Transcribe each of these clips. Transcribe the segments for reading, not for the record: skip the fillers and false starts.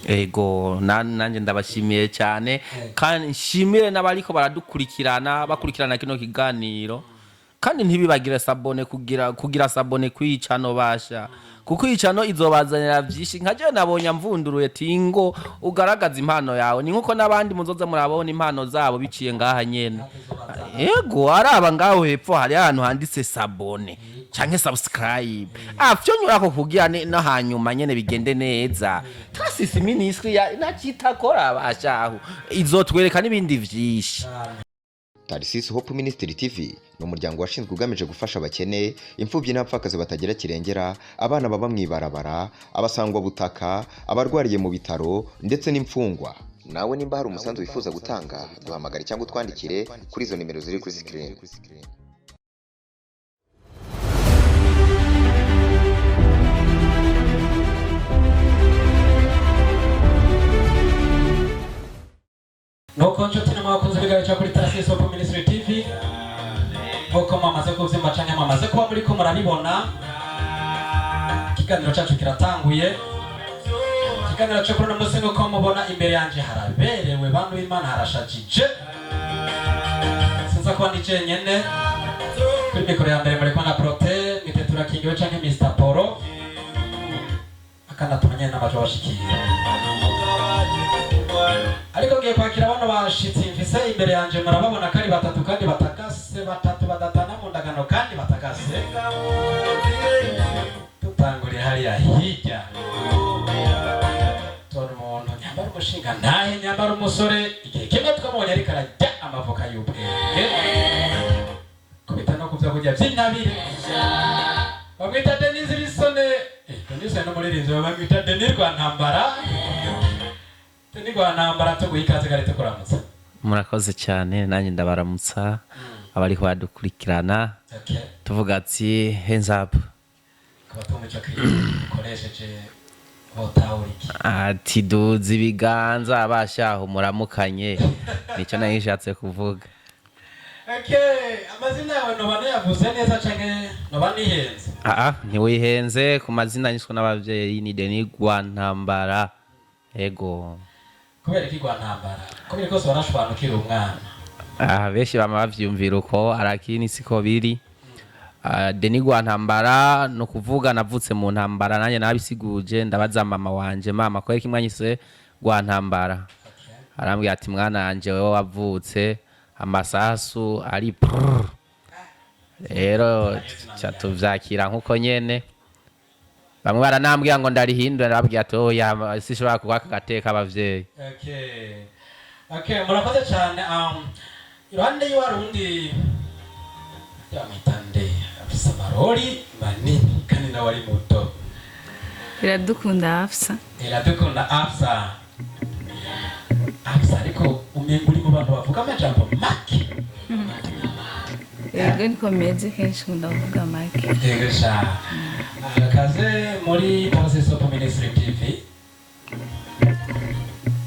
ego nanje ndabashimiye cyane kandi nshimire n'abariko bakurikirana kino kiganiro kandi ntibibagire sabone kugira sabone kwicano basha kuko icano izobazanira byinshi nkaje nabonye mvunduruye tingo ugaragaza impano yawe ni nkuko nabandi muzoza murabona impano zabo biciye ngaha nyene ego araba ngaho hepfo hari ahantu handitse sabone canke subscribe afyo nyurako kugira no hanyuma nyene bigende neza tasisi ministry ya nakitakora bashaho izotwereka n'ibindi vyinshi. Tarisisi Hope Ministry TV ni umuryango washinzwe ugamije gufasha abakene, imfubyi n'abapfakazi batagira kirengera, abana baba mwibarabara, abasangwa butaka, abarwariye mu bitaro ndetse n'imfungwa. Nawe nimba hari umusanzu wifuza gutanga, duhamagare cyangwa utwandikire kuri izo nimero ziri kuri screen. Nuko nshuti n'abakunzi b'igaca kuri Tarisisi Hope Ministry TV nk'uko mwamaze kubyumva canke mwamaze kuba muriko murabibona ikiganiro cacu kiratanguye. Ikiganiro cyo kuri uno munsi nk'uko mubona imbere yanje haraberewe bantu b'Imana harashajije sinza kuba ndi jenyene kuri mikoro ya mbere muriko na Prote mitetura kingiwe canke Mr. Poro akanatumanye n'abaje bashikiye ariko ngiye kwakira bano bashitsi mfise imbere yanje murababona kari batatu kandi batakase batatu badatana mu ndagano kandi batakase tutanguriye hariya hirya tone umuntu nyambara umushinga ntahe nyambara umusore igihe kimwe twamubonye ariko arajya amavoka y'ubwenge kubita no kuvya kurya vy'intabire bamwita Denise Bisone Denise no muririnzi bamwita Denis Rwantambara Tenigwa nambara to guhikaze garete kuramutsa. Murakoze cyane nanjye ndabaramutsa abari badukurikirana. Tuvuga ati hands up. Kabatumwe cyakiri koresheje botawuriki. Ati duzi biganza abashaho muramukanye. Nico nayishatse kuvuga. Amazina yawe no bane yavuze neza canke no bane ihenze. Ntiwihenze ku mazina nyiswe n'abavyeyi ni Denis Rwantambara. Ego. Kubera iki Rwantambara kubera ko barashwanukira umwana benshi bama bavyumvira uko arakini siko biri. Denis Rwantambara no kuvuga navutse mu ntambara nanye nabisiguje ndabaza mama wanje mama ko kimwanyise Rwantambara arambwira ati mwana wanje wewe wavutse amasasu ari rero cyatuvyakira nkuko nyene bamwe baranambwira ngo ndarihindura nababwira ati oya sishobora kukwaka gateka abavyeyi. Murakoze cyane. Iruhande y'uwarundi yamitande afisa marori manini kandi nawe ari muto. Iradukunda Afsa ariko umengo uri mu bantu bavuga amajambo make. Yego nikomeze kenshi ndavuga make. Yego sha. Kaze muri Tarisisi Hope Ministry TV.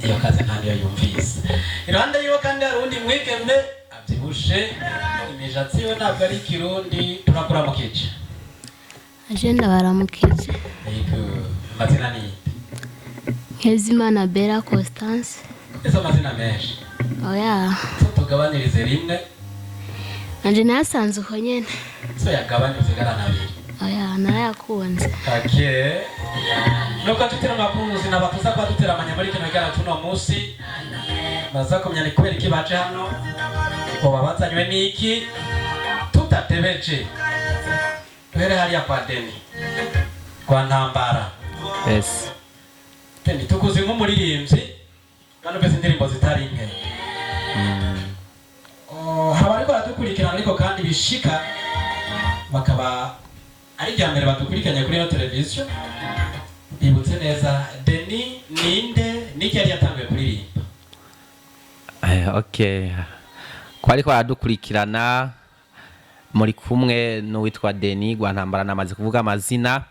Iyo kaze ntabwo yumvise. Iruhande yiwe kandi hari undi mwigeme abyibushe imishatsi yo ntabwo ari kirundi turakura mu kice. Agenda baramukije. Yego mazina ni Kezimana Bella Constance. Izo mazina menshi. Oya. Tugabanirize rimwe. Anje nasanze uko nyene. So yagabanyuze garanabiri. Oya narayakunze. Nuko tutira makuzi nabatuza kwa tutira amanyamari kino gara tuno munsi. Baza kumenya ni kweli ki baje hano. Ko babazanywe niki? Tutatebeje. Twere hariya kwa Denis Rwantambara. Yes. Tendi tukuzi nk'umuririmbyi. Kandi pese indirimbo zitari nke. Haba ariko baradukurikirana ariko kandi bishika bakaba ari ryambere badukurikiranye kuri no televiziyo. Ibutse neza Denis ninde niki yari yatanguye kuririmba. Okay. Kwari baradukurikirana muri kumwe n'uwitwa Denis Rwantambara namaze kuvuga amazina.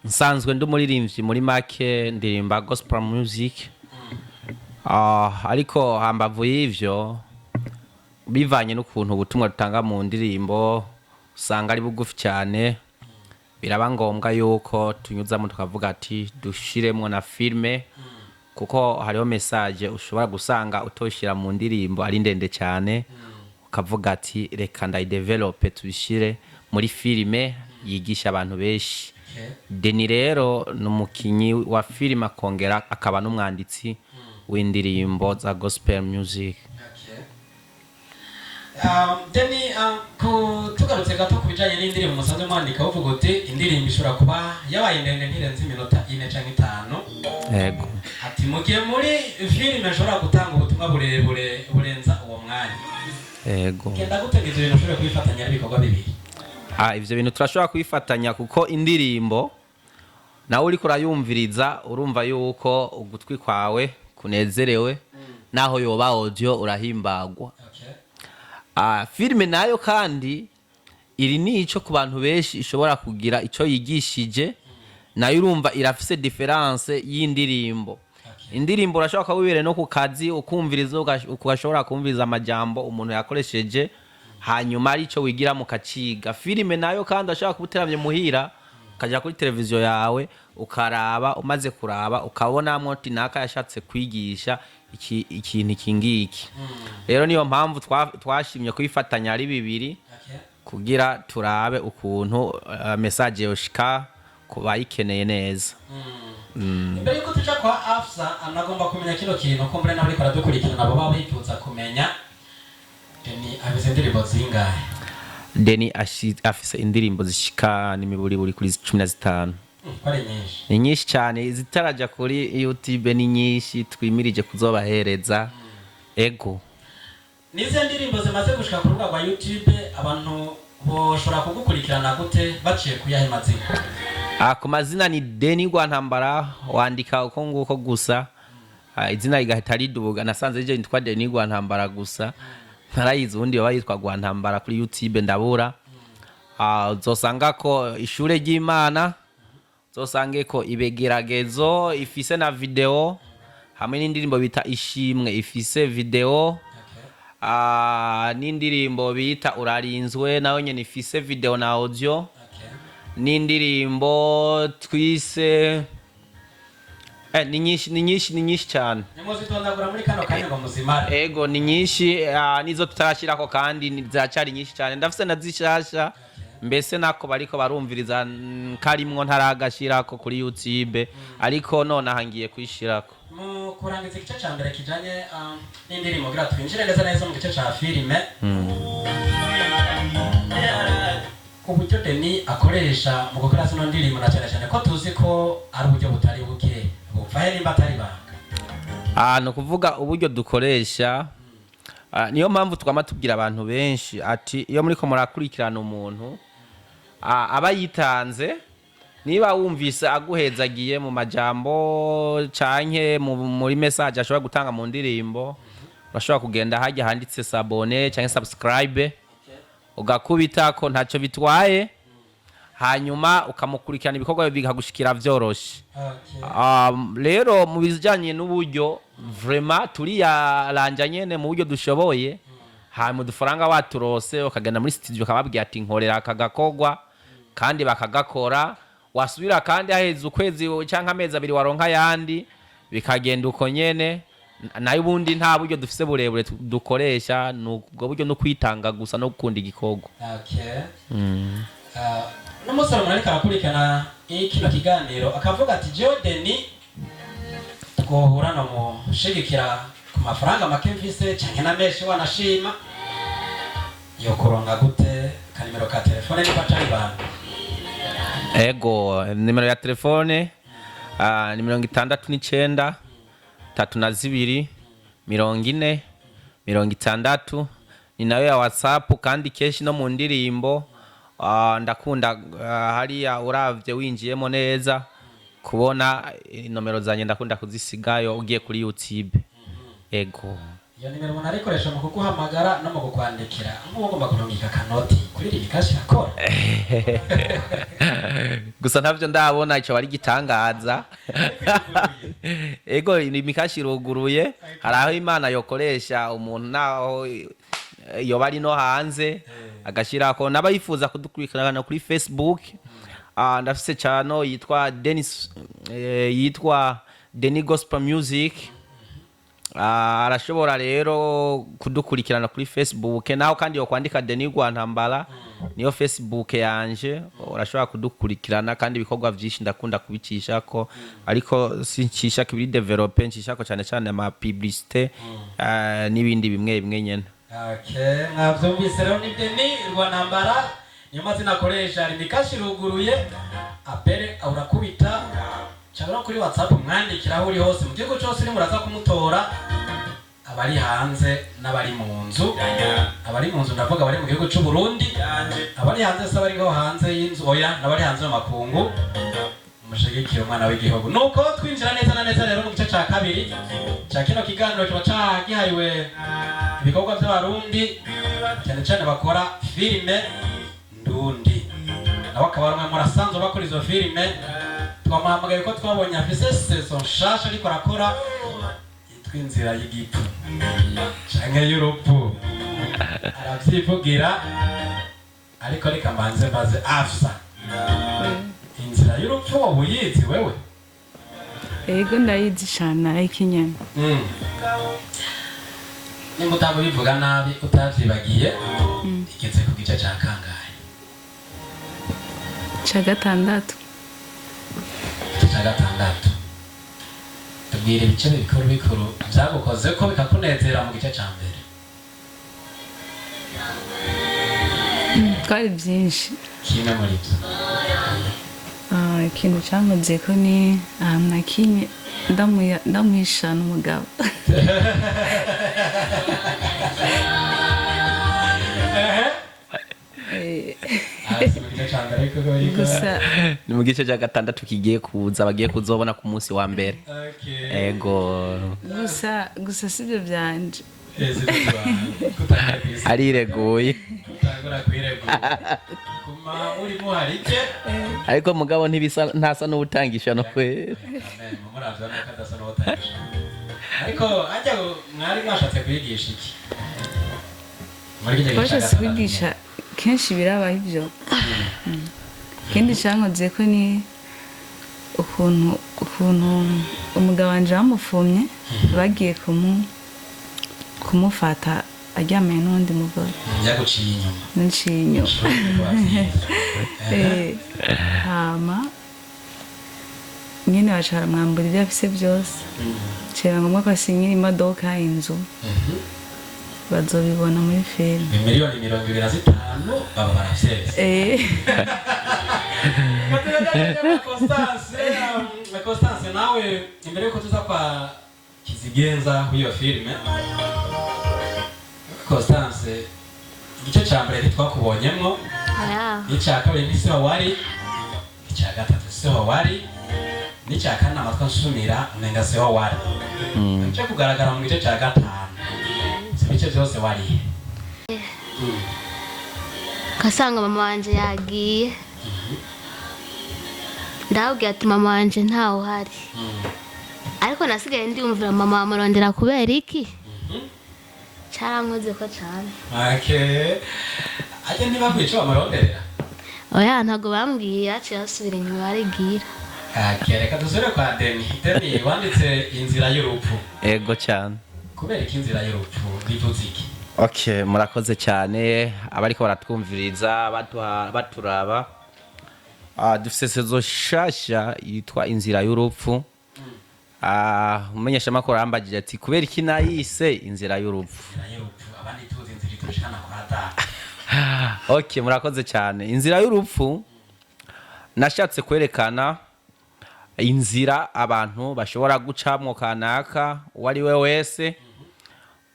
Nsanzwe ndumuririmbyi muri make ndirimba gospel music. Ariko hambavu y'ivyo bivanye n'ukuntu ubutumwa dutanga mu ndirimbo usanga ari bugufi cyane biraba ngombwa yuko tunyuzamo tukavuga ati dushiremo na filme kuko hariho message ushobora gusanga utoshira mu ndirimbo ari ndende cyane ukavuga ati reka ndayidevelope tubishire muri filime yigisha abantu benshi. Deni rero ni umukinyi wa filime akongera akaba n'umwanditsi w'indirimbo za gospel music. Deni tugarutse gato ku bijanye n'indirimbo musanzwe mwandika uvuga uti indirimbo ishobora kuba yabaye ndende ntirenze iminota 4 canke 5. Yego. Ati mugiye muri filime ishobora gutanga ubutumwa burebure burenza uwo mwanya. Yego. Genda gutegeza ibintu ushobora kubifatanya n'ibikorwa bibiri. Ivyo bintu turashobora kubifatanya kuko indirimbo nawe uriko urayumviriza urumva yuko ugutwi kwawe kunezerewe naho yoba audio urahimbagwa. Filime nayo kandi iri nico ku bantu benshi ishobora kugira ico yigishije nayo urumva irafise difference y'indirimbo. Indirimbo urashobora kubibere no ku kazi ukumviriza ukashobora kumviriza amajambo umuntu yakoresheje hanyuma ari cyo wigira mu kaciga. Filime nayo kandi ashaka kubuteramye muhira ukaja kuri televiziyo yawe ukaraba, umaze kuraba ukabona mwoti naka yashatse kwigisha ikintu kingiki. Rero niyo mpamvu twashimye kubifatanya ari bibiri kugira turabe ukuntu message yoshika kubayikeneye neza. Imbere yuko tuja kwa Afsa anagomba kumenya kino kintu ko mbere nabari karadukurikirana nabo baba bifuza kumenya Deni afise indirimbo zingahe? Deni afise indirimbo zishika n'imiburi buri kuri 15. Kwari nyinshi. Ni nyinshi cyane zitaraja kuri YouTube, ni nyinshi twimirije kuzobahereza. Ego. Nize ndirimbo zimaze gushika ku rubuga rwa YouTube abantu boshobora kugukurikirana gute baciye kuyahe mazina? Ku mazina ni Deni Gwantambara, wandika uko nguko gusa. Izina rigahita riduga, nasanze je nitwa Deni Gwantambara gusa. Ntarayizi ubundi baba yitwa Gwantambara kuri YouTube ndabura. Uzosanga ko ishure ry'Imana, uzosange ko ibegeragezo ifise na video, hamwe n'indirimbo bita Ishimwe ifise video. N'indirimbo bita Urarinzwe nayo nyene ifise video na audio. N'indirimbo twise ni nyinshi cyane. Nimuzitondagura muri kano kanya ngo muzimare. Ego ni nyinshi, nizo tutarashirako kandi zacari nyinshi cyane. Ndafise na zishasha mbese nako bariko barumviriza karimwo ntaragashirako kuri YouTube ariko none ahangiye kwishirako. Mu kurangiza igice ca mbere kijanye n'indirimbo gira twinjire neza mu gice ca filime. Uburyo Deni akoresha mu gukora zino ndirimbo na cyane ko tuzi ko ari uburyo butari buke bupfaye nimba atari banga. No kuvuga uburyo dukoresha niyo mpamvu twama tubwira abantu benshi ati iyo muri ko murakurikirana umuntu aba yitanze, niba wumvise aguhezagiye mu majambo canke muri message ashobora gutanga mu ndirimbo, urashobora kugenda hajya handitse s'abonner canke subscribe ugakubita ko ntacyo bitwaye hanyuma ukamukurikirana ibikorwa bikagushikira vyoroshe. Rero mu bijanye n'uburyo vraiment turi yaranja nyene mu buryo dushoboye, hanyuma dufaranga waturose ukagenda muri studio kababwiye ati nkorera akagakogwa kandi bakagakora, wasubira kandi aheze ukwezi canka amezi abiri waronka yandi bikagenda uko nyene. Nayo ubundi nta buryo dufise burebure dukoresha, nubwo buryo no kwitanga gusa no gukunda igikorwa. N'umusore muri karakurikirana kino kiganiro akavuga ati Joe Deni twohura no mushigikira ku mafaranga make mfise canke na meshi wanashima yo kuronga gute kanimero ka telefone ni patari bana? Ego nimero ya telefone ni 69 32 40 60 ni nayo ya WhatsApp kandi keshi no mu ndirimbo. Ndakunda hariya uravye winjiyemo neza kubona nomero zanye, ndakunda kuzisigayo ugiye kuri YouTube. Ego iyo nimero umuntu arikoresha mu kuguhamagara no mu kukwandikira ugomba kurungika kanoti kuri rikashi akora gusa ntavyo ndabona ico bari gitangaza. Ego ni mikashi ruguruye, haraho Imana yokoresha umuntu naho iyo bari no hanze agashirako. Nabayifuza kudukurikirana kuri Facebook, ndafise channel yitwa Dennis, yitwa Deni Gospel Music. Arashobora rero kudukurikirana kuri Facebook naho kandi yo kwandika Deni Rwantambara niyo Facebook yanje, urashobora kudukurikirana kandi ibikorwa byinshi ndakunda kubicisha ko, ariko sincisha kibiri developer ncisha ko cyane cyane ama publicité n'ibindi bimwe bimwe nyene. Okay, mwavyumvise rero ni Deni Rwantambara niyo mazina akoresha, rimikashi ruguruye apere urakubita cyangwa kuri WhatsApp mwandikira uri hose mu gihugu cyose ni muraza kumutora, abari hanze n'abari mu nzu. Abari mu nzu ndavuga abari mu gihugu cy'u Burundi, abari hanze se bari go hanze y'inzu, oya n'abari hanze mu makungu, mushigikira umwana w'igihugu. Nuko twinjira neza na neza rero mu gice cya kabiri cya kino kiganiro kiba cyagihariwe ibikorwa by'abarundi cyane cyane bakora filime ndundi, nabo akaba ari umwe murasanzwe bakora izo filime. Twamuhamagaye ko twabonye afise saison nshasha ariko arakora yitwa Inzira y'Igipfu canke y'urupfu, aravyivugira ariko reka mbanze mbaze Afsa, Inzira y'urupfu wowe uyizi wewe? Ego ndayizi cyane ariko inyana. Nimba utaba bivuga nabi utavyibagiye, igeze ku gice cya kangahe? Cya gatandatu. Cya gatandatu. Tubwire ibice bikuru byagukoze ko bikakunezera mu gice cya mbere. Twari byinshi. Kimwe muri byo. Ikintu cyankoze ko ni ahantu nakinye ndamuhisha n'umugabo. Gusa ni mu gice cya gatandatu kigiye kuza, bagiye kuzobona ku munsi wa mbere. Ego gusa sibyo byanje. Arireguye ariko mugabo ntasa n'ubutangisha no kwera. Ariko ajya mwari mwashatse kwigisha iki? Twashatse kwigisha kenshi birabaho ibyo. Kendi cyankoze ko ni ukuntu umugabo wanje bamufumye bagiye kumufata aryamanye n'undi mugore. Naciye inyuma. Hama nyine bacara mwambura ibyo afise byose, cyera ngombwa ko asinyira imodoka, inzu, bazobibona muri filime. Miliyoni 25 baba baravyeze. Constance nawe imbere yuko tuza kwa Kizigenza w'iyo filime, Constance igice cya mbere twakubonyemwo, n'icya kabiri nisiho wari, icya gatatu siho wari, n'icya kane amatwa nsumira umenga siho wari. Icyo kugaragara mu gice cya gatanu ibice byose wari. Kasanga mama wanje yagiye, ndabwira ati mama wanje ntawe uhari, ariko nasigaye ndiyumvira mama amurondera kubera iki. Carankoze ko cyane. Ajya ntibabwiye icyo bamuronderera? Oya ntago bambwiye, yaciye asubira inyuma barigira. Reka dusubire kwa Deni. Deni wanditse Inzira y'urupfu. Ego cyane. Kubera iki Inzira y'urupfu bivuze iki? Okay, murakoze cyane abariko baratwumviriza baturaba. Dufise sezo shasha yitwa Inzira y'urupfu. Umenyesha makuru ambagije ati kubera iki nayise Inzira y'urupfu. Abandi tuzi inzira iturushana kwa data. Okay, murakoze cyane. Inzira y'urupfu nashatse kwerekana inzira abantu bashobora gucamwo kanaka wari we wese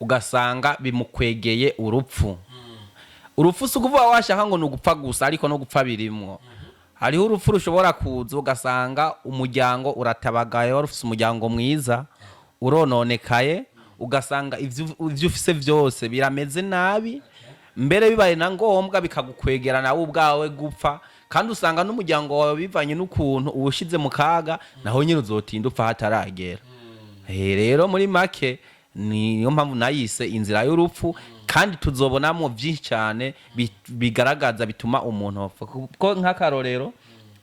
ugasanga bimukwegeye urupfu. Urupfu sukuvuga washaka ngo nugupfa gusa, ariko no gupfa birimwo. Hariho urupfu rushobora kuza ugasanga umuryango uratabagaye, warufise umuryango mwiza urononekaye, ugasanga ivyo ufise byose birameze nabi, mbere bibaye na ngombwa bikagukwegera nawe ubwawe gupfa, kandi usanga n'umuryango wawe bivanye n'ukuntu ubushize mu kaga, naho nyine uzotinda upfa hataragera. Rero muri make niyo mpamvu nayise Inzira y'urupfu, kandi tuzobonamo byinshi cyane bigaragaza bituma umuntu apfa. Kuko nk'akarorero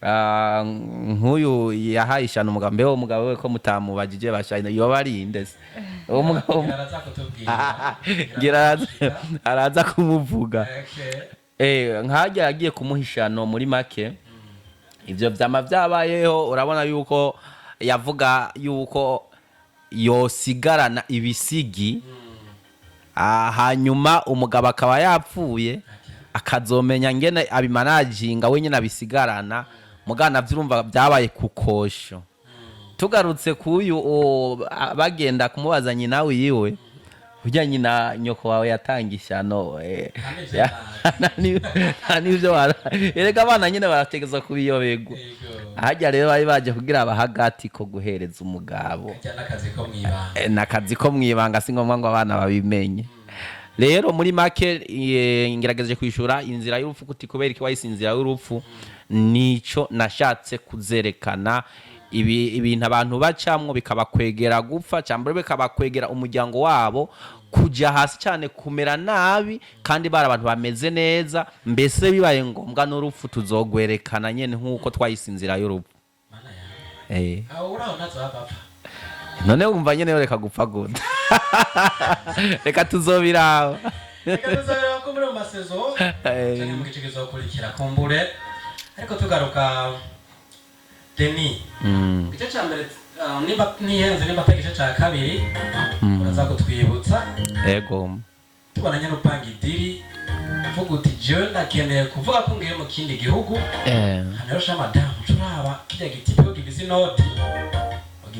nk'uyu yahaye ishano umugabo mbeho umugabo we ko mutamubajije bashayina yoba ari indese uwo mugabo araza kutubwira araza kumuvuga nkajya yagiye kumuha ishano muri make ivyo vyama vyabayeho urabona yuko yavuga yuko yosigarana ibisigi hanyuma umugabo akaba yapfuye akazomenya ngene abimanaginga wenyine abisigarana mugana vyurumva byabaye kukosho tugarutse kuyu bagenda kumubaza nyina wiwe ujya nyina nyoko wawe yatangishano nivyo erega abana nyine barategeza kubiyobegwa hajya rero bari baje kugira abahagati ko guhereza umugabo nakazi ko mwibanga si ngombwa ngo abana babimenye rero muri make ngerageje kwishura inzira y'urupfu kuti kubera iki wayise inzira y'urupfu nico nashatse kuzerekana ibintu abantu bacamwo bikabakwegera gupfa cyangwa bikabakwegera umuryango wabo kujya hasi cyane kumera nabi kandi bari abantu bameze neza mbese bibaye ngombwa n'urupfu tuzogwerekana nyene nk'uko twayise inzira y'urupfu none wumva nyene reka gupfa gute reka tuzobiraho ko muri masezo cyane mu gice kizokurikira kumbure ariko tugaruka Deni igice cya mbere niba nihenze niba tagice cya kabiri uraza kutwibutsa yego tubona nyine upanga idiri uvuga uti jewe ndakeneye kuvuga ko ngiye mu kindi gihugu hano sha madamu turaba kijya gitipo gibizi noti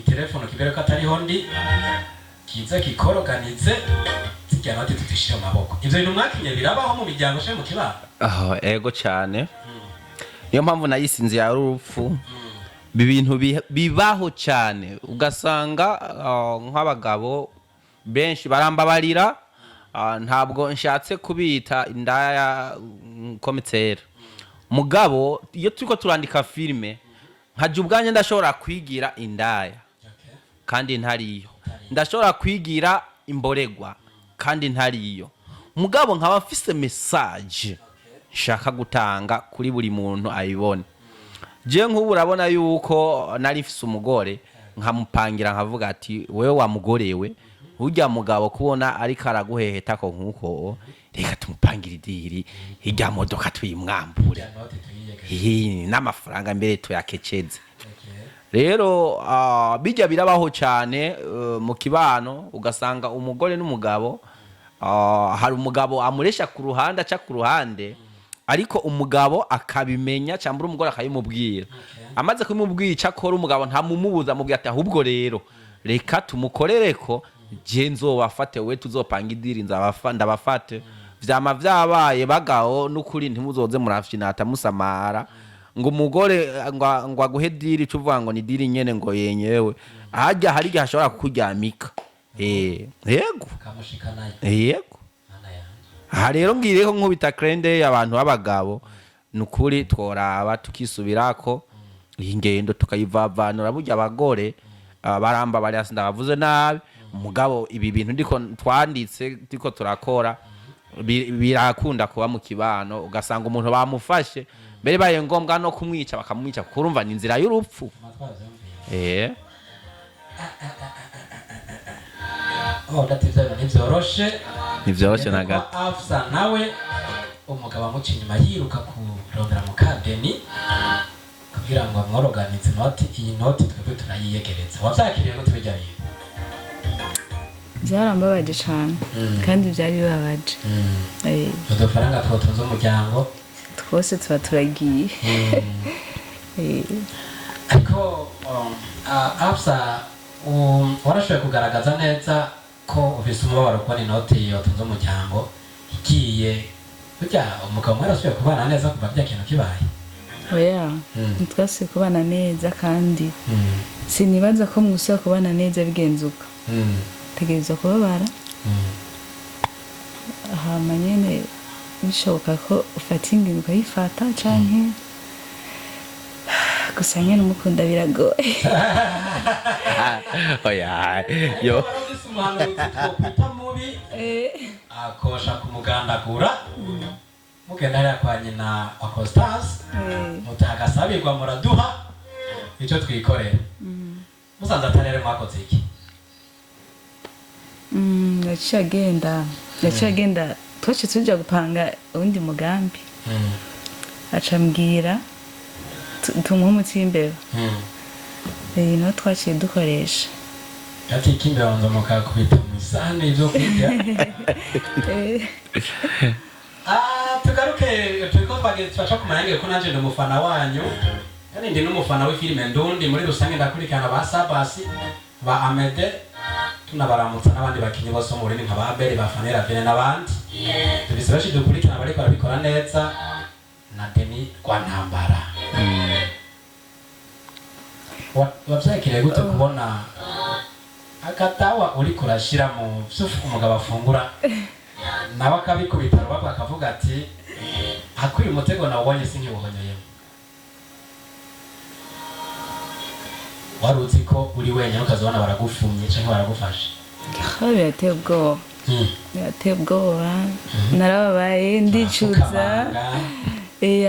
telefone kibere ko atariho ndi kiza kikoroganize zijya noti tutishira amaboko ivyo bintu mwakinye birabaho mu miryango she mu kibaba ego cyane niyo mpamvu nayisinze ya urupfu ibintu bibaho cyane ugasanga nk'abagabo benshi barambabarira ntabwo nshatse kubita indaya komitsera mugabo iyo turiko turandika filme nkaje ubwanye ndashobora kwigira indaya kandi ntariyo ndashobora kwigira imboregwa kandi ntariyo mugabo nkaba mfise message nshaka gutanga kuri buri muntu ayibone je nk'ubu urabona yuko nari mfise umugore nkamupangira nkavuga ati wewe wa mugorewe ujya mugabo kubona ariko araguheheta ko nkuko reka tumupangira idiri ijya modoka tuyimwambure n'amafaranga mbere tuyakeceze rero bijya birabaho cyane mu kibano ugasanga umugore n'umugabo hari umugabo amuresha ku ruhande aca ku ruhande ariko umugabo akabimenya cyangwa umugore akabimubwira amaze kumubwira icyo akora umugabo ntamumubuza amubwira ati ahubwo rero reka tumukorere ko je nzobafate we tuzopanga idiri ndabafate vyama vyabaye bagaho n'ukuri ntimuzoze murafyinata musamara ngo umugore ngo aguhe diri cuvuga ngo ni diri nyene ngo yenyewe hajya hari gashobora kukuryamika yego yego aha rero ngireho nkubita krende y'abantu b'abagabo nukuri tworaba tukisubirako iyi ngendo tukayivavanura burya abagore baramba bari hasi ndabavuze nabi umugabo ibi bintu ndiko twanditse ndiko turakora birakunda kuba mu kibano ugasanga umuntu bamufashe mbere baye ngombwa no kumwica bakamwica kurumva ni inzira y'urupfu nivyoroshe na gato afsa nawe umugabo amuca inyuma yiruka kurondera mu kadeni kugira ngo amworoganize noti iyi noti twebwe turayiyegereza wavyakiriye ngo tubijya biye byarambabaje cyane kandi byari bibabaje udufaranga twotunze umuryango twose tuba turagiye ariko afsa warashoboye kugaragaza neza ko ufise umubabaro kubona inoti yotunze umuryango igiye burya umugabo mwarasubiye kubana neza kuva bya kintu kibaye oya ntitwasubiye kubana neza kandi sinibaza ko mwusubiye kubana neza bigenzuka tegereza kubabara hama nyene bishoboka ko ufata ingingo ukayifata canke gusa nyene umukunda biragoye oya yo umuhanuzi twokwita mubi akosha kumugandagura mugenda hariya kwa nyina wa Constance mutagasabirwa muraduha icyo twikorera musanze atarere mwakoze iki yaciye agenda twaciye tujya gupanga uwundi mugambi aca ambwira tumuhe umuti w'imbeba no twaciye dukoresha ati ikimbeba wanza mukakubita mu isahani ibyo kurya tugaruke turiko twaca ku mayange ko nanje ndi umufana wanyu kandi ndi n'umufana w'ifilime ndundi muri rusange ndakurikirana ba Sabasi ba Amede tunabaramutsa n'abandi bakinyi bose mu rurimi nka ba Beri ba Fanera Vene n'abandi tubise bashi dukurikirana bariko barabikora neza na Denis Rwantambara wavyakiriye gute kubona akatawa uri kurashira mu sufu umugabo afungura nawe akabikubita rubavu akavuga ati akwiye umutego nawubonye sinkiwuhonyeye wari uzi ko uri wenyine ukazibona baragufumye cyangwa baragufashe birateye ubwoba birateye ubwoba narababaye ndicuza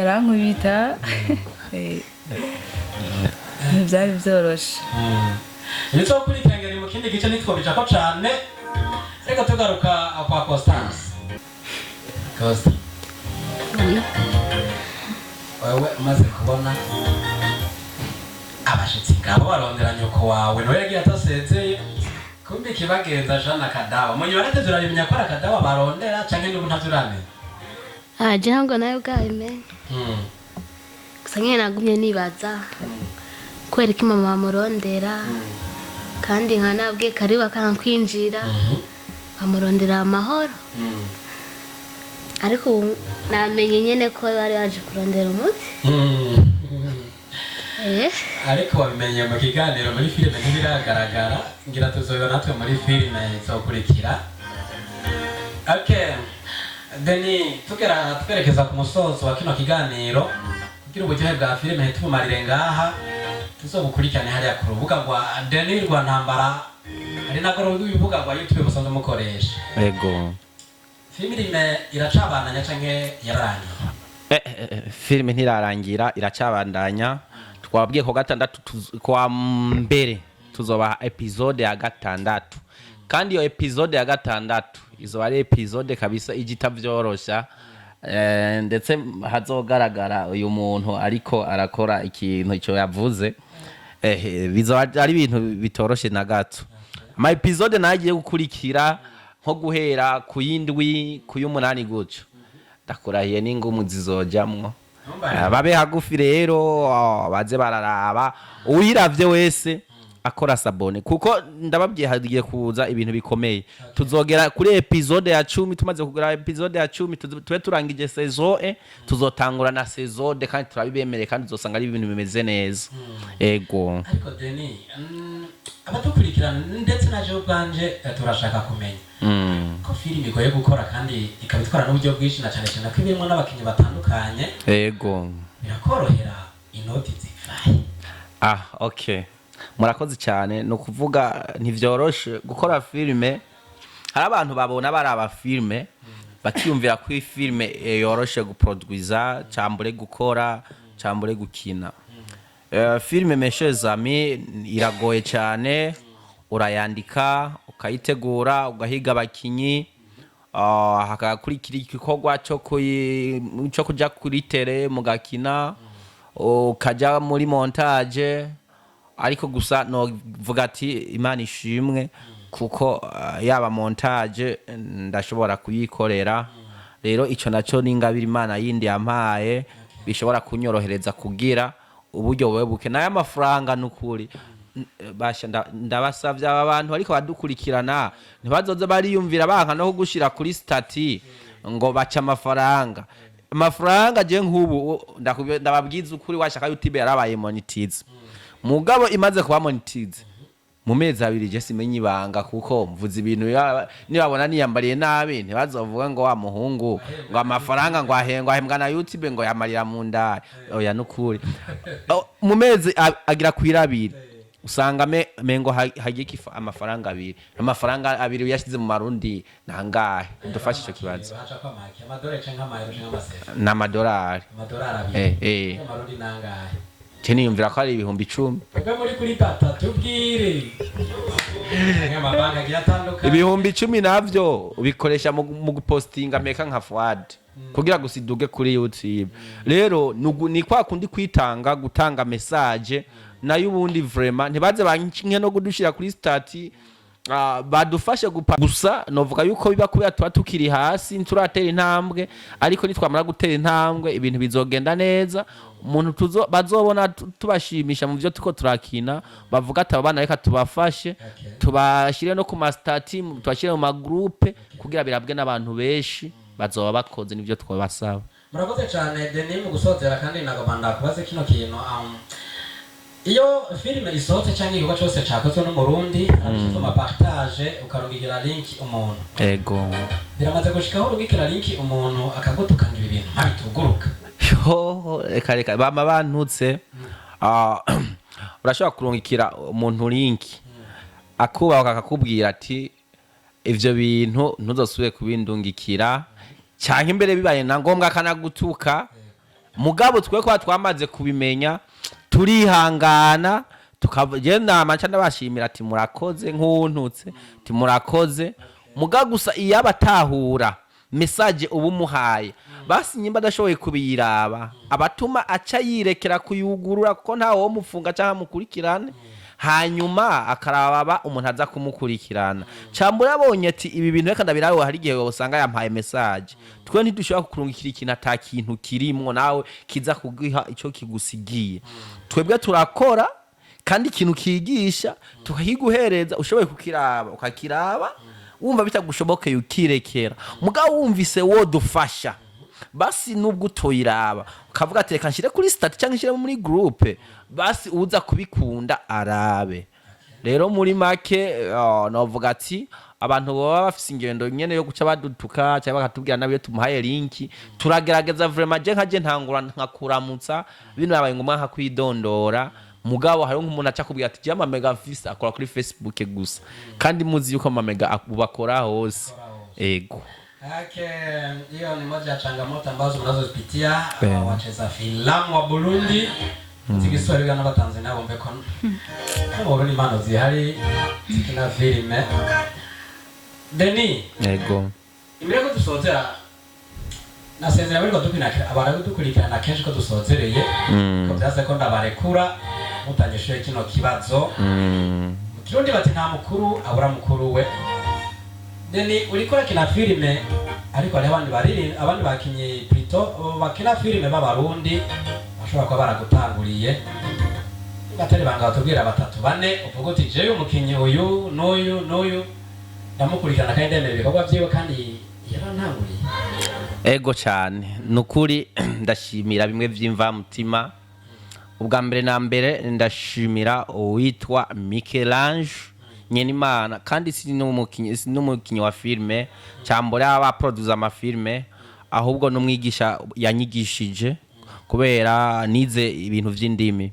arankubita ntibyari byoroshe ndetse kurikirana mu kindi gice nitwobicako cane reka tugaruka kwa Constance Costa wewe umaze kubona abashitsi ngabo barondera nyoko wawe no yagiye atasezeye kumbe kibagenza jana kadawa munyo barateze urabimenya ko akadawa barondera canke n'ubu ntazuramenye je ntabwo nayo bwabimenya gusa nyine nagumye nibaza kubera ko mama amurondera kandi nkanabwiye kari bakankwinjira bamurondera amahoro ariko namenye nyine ko bari baje kurondera umuti ariko wabimenye mu kiganiro muri filime ntibiragaragara ngira tuzoba natwe muri filime izokurikira Deni twerekeza ku musozo wa kino kiganiro kugira uburyohe bwa filime ntitubumarire ngaha tuzobukurikirane hariya ku rubuga rwa Denis Rwantambara ari nako rubuga rwa YouTube musanzwe mukoresha ego filime iracabananya canke yararangiye filime ntirarangira iracabandanya twabwiye ko gatandatu kwa mbere tuzoba episode ya gatandatu kandi iyo episode ya gatandatu izoba ari episode kabisa igita vyorosha ndetse hazogaragara uyu muntu ariko arakora ikintu cyo yavuze bizoba ari ibintu bitoroshe na gato ama episode nagiye gukurikira nko guhera ku yindwi ku y'umunani guco ndakurahiye n'ingumu zizojamwo babe hagufi rero baze bararaba uyiravye wese akora sabone kuko ndababwiye hagiye kuza ibintu bikomeye tuzogera kuri episode ya 10 tumaze kugura episode ya 10 tube turangije saison tuzotangura na saison de kandi turabibemereye kandi uzosanga ari ibintu bimeze neza ego ariko Denis abatukurikirana ndetse na je ubwanje turashaka kumenya ko filime igoye gukora kandi ikabitwara n'uburyo bwinshi na cyane cyane ko ibirimo n'abakinyi batandukanye ego birakorohera inoti zivaye okay murakoze cyane no kuvuga ntivyoroshe gukora filime hari abantu babona baraba filime bakiyumvira ko filime yoroshe guproduiza cyambure gukora cyambure gukina filime mes amis iragoye cyane urayandika ukayitegura ugahiga abakinyi hakakurikira igikorwa cyo kuja kuri tele mugakina ukaja muri montage ariko gusa no vuga ati Imana ishimwe kuko yaba montage ndashobora kuyikorera rero ico naco n'ingabire Imana yindi yampaye bishobora kunyorohereza kugira uburyo wewe buke naye amafaranga nukuri basha ndabasavye aba bantu ariko badukurikirana ntibazoze bariyumvira banka no gushira kuri stati ngo baca amafaranga je nk'ubu ndababwiza ukuri washaka YouTube yarabaye monetize mugabo imaze kuba monetize mu mezi abiri je simenye ibanga kuko mvuze ibintu nibabona niyambariye nabi ntibazovuga ngo wa muhungu ngo amafaranga ngo ahembwa na YouTube ngo yamarira mu ndaya oya nukuri mu mezi agira kwirabiri usanga mengo hagiki amafaranga abiri, amafaranga abiri uyashize mu marundi nangahe? Dufashe ico kibazo. Bacha kwa maki amadolari canke amayero canke amasefa N'amadolari. amadolari abiri amarundi nangahe? Teni yumvira ko ari ibihumbi 10. Ubwo muri kuri data tubwire nk'amabanga agiye atandukanye Ibihumbi 10 navyo ubikoresha mu gupostinga meka nka Fuad kugira gusiduge kuri YouTube. Rero ni kwa kundi kwitanga gutanga message nayo ubundi vraiment ntibaze bankinke no kudushira kuri stati badufashe gusa novuga yuko biba kubera tuba tukiri hasi nturatera intambwe, ariko nitwamara gutera intambwe ibintu bizogenda neza. Umuntu bazobona tubashimisha mu byo tuko turakina, bavuga ati abana reka tubafashe tubashire no ku mastati, tubashire mu magroupe kugira birabwe n'abantu benshi bazoba bakoze nivyo twabasaba. Murakoze cyane Denis mu gusozera, kandi nagomba kubaza kino kintu iyo filime isohotse cyangwa igikorwa cyose cyakozwe no mu Burundi arashituma partage ukarungikira link umuntu. Ego biramaze gushikaho urungikira link umuntu akagutukanga ibintu abituguruka reka bama bantutse. Urashobora kurungikira umuntu link akubaho akakubwira ati ivyo bintu ntuzosubire kubindungikira, cyangwa imbere bibaye na ngombwa kanagutuka. Mugabo twe kwa twamaze kubimenya turihangana tukagenda manca ndabashimira ati murakoze nkuntutse ati murakoze. Muga gusa iyo abatahura message ubu muhaye basi nyimba dashoboye kubiyiraba abatuma aca yirekera kuyugurura kuko nta wo mufunga cyangwa mukurikirane, hanyuma akaraba umuntu aza kumukurikirana. Cyambura yabonye ati ibi bintu reka ndabirawe hari gihe usanga yampaye message twe ntidushobora kukurungikira ikintu atakintu kirimo nawe kiza kugiha ico kigusigiye. Twebwe turakora kandi ikintu kigisha tukahiguhereza, ushoboye kukiraba ukakiraba wumva bitagushobokeye ukirekera. Mugabo wumvise wo dufasha basi nubwo utoyiraba ukavuga ati reka nshire kuri stat cyangwa nshire muri groupe, basi uza kubikunda arabe. Rero muri make novuga ati abantu baba bafise ingendo nyene yo guca badutuka cyangwa bakatubwira nabiyo tumuhaye link turagerageza vraiment je nkaje ntangura nkakuramutsa bino yabaye ngomwa nka kwidondora. Mugabo hari nk'umuntu aca kubwira ati jama mega office akora kuri Facebook gusa, kandi muzi yuko mamega ubakora hose. Ego hiyo ni moja ya changamoto ambazo mnazozipitia wacheza filamu wa Burundi zigiswahili na Tanzania bombe kon kama Burundi mano zihari zikina filime. Denis ego imbere ko dusozera nasezera bari badukina abaragudukurikirana kenshi ko dusozereye ko byaze ko ndabarekura mutanyeshuye kino kibazo Kirundi bati nta mukuru abura mukuru we. Denis urikora kina filime ariko hari abandi bakinye plutôt bakina filime b'abarundi bashobora kuba baragutanguriye batari banga batubwira batatu bane uvuga uti jewe umukinyi uyu n'uyu ndamukurikirana kandi ndemera ibikorwa byiwe kandi yarantanguriye. Ego cyane nukuri ndashimira bimwe by'imva mutima. Ubwa mbere na mbere ndashimira uwitwa Michelange Nyenimana, kandi si n'umukinyi wa filme cyambora aba producer ama filme, ahubwo n'umwigisha yanyigishije kubera nize ibintu by'indimi.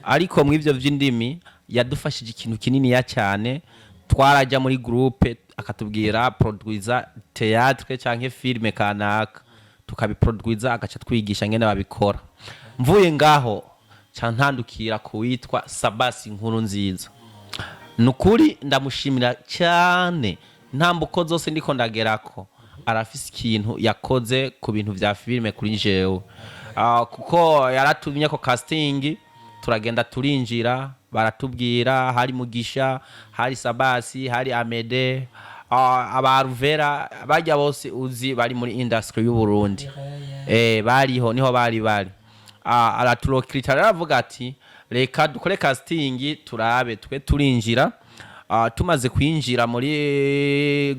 Ariko mu ivyo by'indimi yadufashije ikintu kinini ya cyane. Twaraja muri groupe akatubwira producer théâtre cyangwa filme kanaka tukabiproduiza agaca twigisha ngene babikora. Mvuye ngaho cyantandukira kuwitwa Sabasi Nkuru Nziza. Nukuri ndamushimira cyane, ntambuko zose ndiko ndagerako arafise ikintu yakoze ku bintu vya filme kuri jewe. Kuko yaratumye ko casting turagenda turinjira baratubwira hari Mugisha, hari Sabasi, hari Amede, abaruvera bajya bose uzi bari muri industry y'u Burundi. Bariho niho bari araturokirita aravuga ati reka dukore casting turabe. Twe turinjira, tumaze kwinjira muri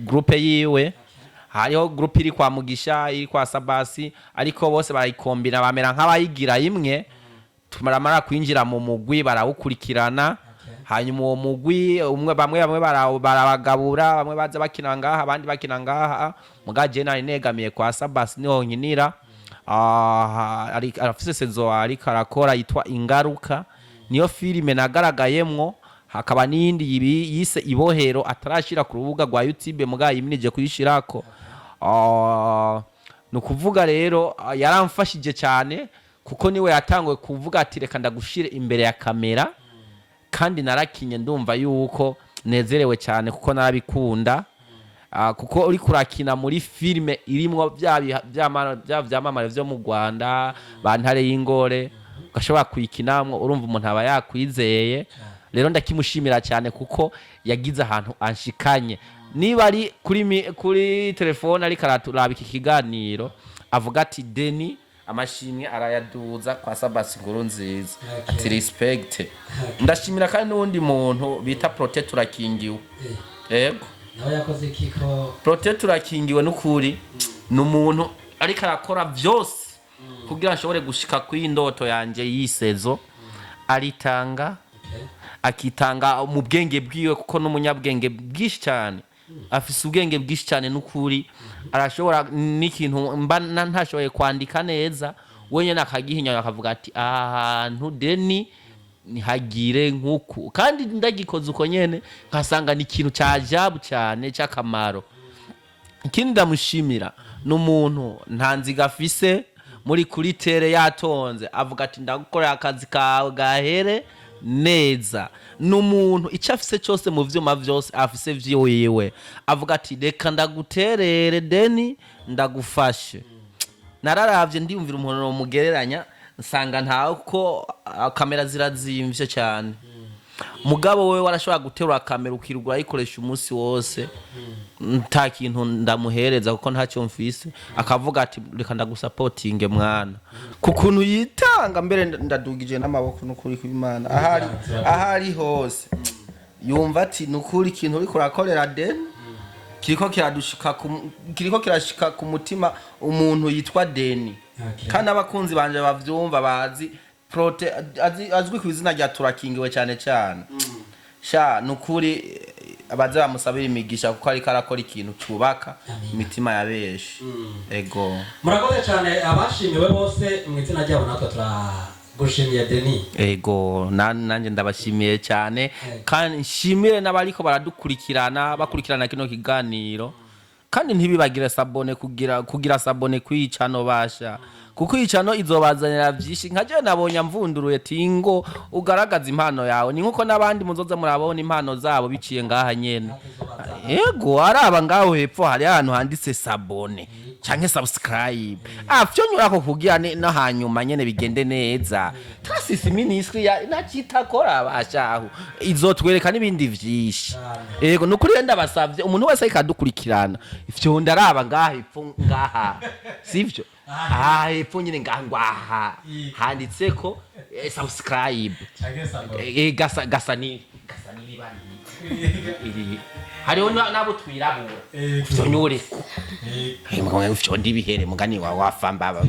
groupe yiwe. Hariho groupe iri kwa Mugisha, iri kwa Sabasi, ariko bose barayikombina bamera nk'abayigira imwe. Tumaramara kwinjira mu mugwi barawukurikirana, hanyuma uwo mugwi bamwe barabagabura, bamwe baza bakina ngaha abandi bakina ngaha. Mugaje nari negamiye kwa Sabasi niho nkinira. Arafise sezo ariko arakora yitwa Ingaruka. niyo filime nagaragayemwo, hakaba n'iyindi yise Ibohero atarashira ku rubuga rwa YouTube muga yiminije kuyishirako. No kuvuga rero yaramfashije cyane kuko niwe yatangwe kuvuga ati reka ndagushire imbere ya kamera, kandi narakinye ndumva yuko nezerewe cyane kuko narabikunda. Kuko uri kurakina muri filime irimwo byamamare vyo mu Rwanda, Bantare y'Ingore, ugashobora kuyikinamwo, urumva umuntu aba yakwizeye. Rero ndakimushimira cyane kuko yagize ahantu anshikanye. Niba ari kuri telefone ariko araturaba iki kiganiro avuga ati Deni amashimwe arayaduza kwa Sabasi Nkurunziza, ati respect. Ndashimira kandi n'undi muntu bita Protect Urakingiwe. Yego nawe yakoze kiko Protect Urakingiwe n'ukuri n'umuntu ariko arakora byose kugira ashobore gushika kw'indoto yanje yisezo, aritanga akitanga mu bwenge bwiwe kuko n'umunyabwenge bwishi cyane, afise ubwenge bwishi cyane n'ukuri. Arashobora n'ikintu mba ntashoboye kwandika neza, wenyine akagihinya akavuga ati ahantu Deni nihagire nkuku, kandi ndagikoze uko nyene nkasanga ni ikintu cyajabu cyane cy'akamaro. Ikindi ndamushimira n'umuntu ntanziga afise muri kuri tere yatonze, avuga ati ndagukorera akazi kawe gahere neza. N'umuntu icyo afise cyose mu vyuma vyose afise vyiwe, avuga ati reka ndaguterere Deni ndagufashe. Nararavye ndiyumvira umuntu mugereranya nsanga ntawe ko kamera zirazimvye cyane, mugabo wewe warashobora guterura kamera ukirugura ayikoresha umunsi wose nta kintu ndamuhereza kuko ntacyo mfise, akavuga ati reka ndagusupportinge mwana. Kukuntu yitanga mbere ndadugije n'amaboko n'ukuri kw'Imana ahari hose yumva ati n'ukuri ikintu uri kurakorera Deni kiriko kirashika ku mutima umuntu yitwa Deni. Kandi abakunzi banje bavyumva bazi azwi ku izina rya Turakingiwe cyane cyane. Sha nukuri abaza bamusabira imigisha kuko ariko arakora ikintu cyubaka imitima ya benshi. Ego murakoze cyane abashimiwe bose mu izina ryabo, natwe turagushimiye Deni. Ego nanje ndabashimiye cyane, kandi nshimire n'abariko baradukurikirana bakurikirana kino kiganiro, kandi ntibibagire sabone kugira sabone kwicano basha, kuko icano izobazanira byinshi. Nkaje nabonye mvunduruye tingo ugaragaza impano yawe, ni nkuko nabandi muzoza murabona impano zabo biciye ngaha nyene. Yego araba ngaho hepfo hari ahantu handitse sabone canke subscribe, afyo nyurako kugira no hanyuma nyene bigende neza. Trasisi ministry ya nacitakora bashaho izotwereka n'ibindi vyinshi. Yego nukuri ndabasavye umuntu wese ikadukurikirana ifyo ndaraba ngaha hepfo ngaha sivyo hepfo nyine ngangwaha handitseko subscribe gasa ni bari hariho nabo twirabura vyonyore ufyo ndibihere mugani wafamba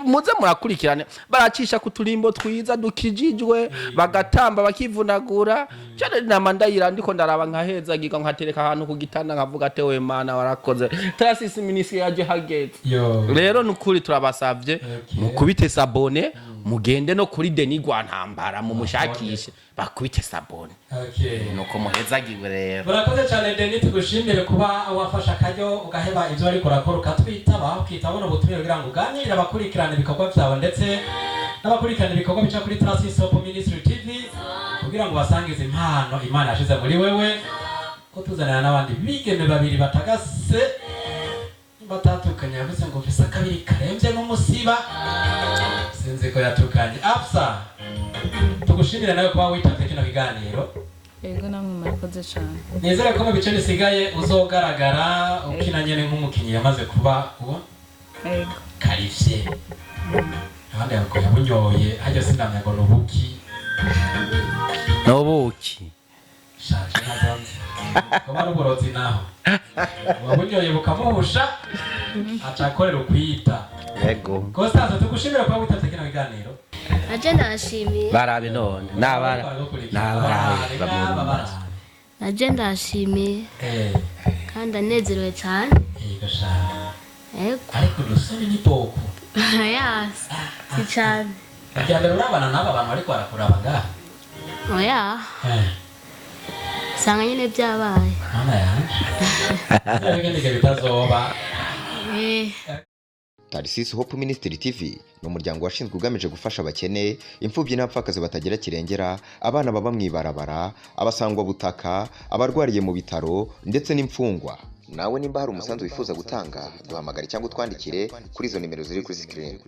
muze murakurikirane baracisha kuturimbo twiza dukijijwe bagatamba bakivunagura cyane namandayira ndiko ndaraba nkaheza giga nkatereka ahantu ku gitanda nkavuga ate we mana warakoze Trasisi ministry yaje hageze. Rero nukuri turabasavye mukubite sabone, mugende no kuri Deni Rwantambara mu mushakishe bakubite sabone. Nuko muhezagirwe rero. Murakoze cyane Deni, tugushimire kuba wafasha akaryo ugaheba ivyo ariko urakora ukatwitaba ukitabona ubutumire kugira ngo uganirire abakurikirana ibikorwa byawe ndetse n'abakurikirana ibikorwa bica kuri Trasisi Hope Ministry TV kugira ngo basangize impano Imana yashize muri wewe, ko tuzanana n'abandi bigeme babiri batagase batatukanye yavuze ngo ufise akabiri karemvye nk'umusiba sinzi ko yatukanye. Afsa tugushimire nawe kuba witavye kino kiganiro. Yego namwe murakoze cyane. Nizere ko mu bice bisigaye uzogaragara ukina nyene nk'umukinyi yamaze kuba uwo Yego karivye abandi yabunyoye hajya sindamya ngo rubuki nobuki shaje naganze koma n'uburozi naho wabunyoye bukamuhusha acakorera ukwita. Yego Constance tugushimire kuba witavye kino kiganiro. Naje ndashimiye. barabe none nabara Naje ndashimiye. Kandi anezerewe cyane. Yego sha. Yego. Ariko dusoni ni boko. Yes. Si cyane. irya mbere urabana n'aba bantu ariko barakuraba ngaha oya usanga nyine byabaye mama yanjye n'ibindi bitazoba. Tarisisi Hope Ministry TV ni umuryango washinzwe ugamije gufasha abakene, imfubyi n'abapfakazi batagira kirengera, abana baba mw'ibarabara, abasangwa butaka, abarwariye mu bitaro ndetse n'imfungwa. Nawe nimba hari umusanzu wifuza gutanga, duhamagare cyangwa utwandikire kuri izo nimero ziri kuri screen.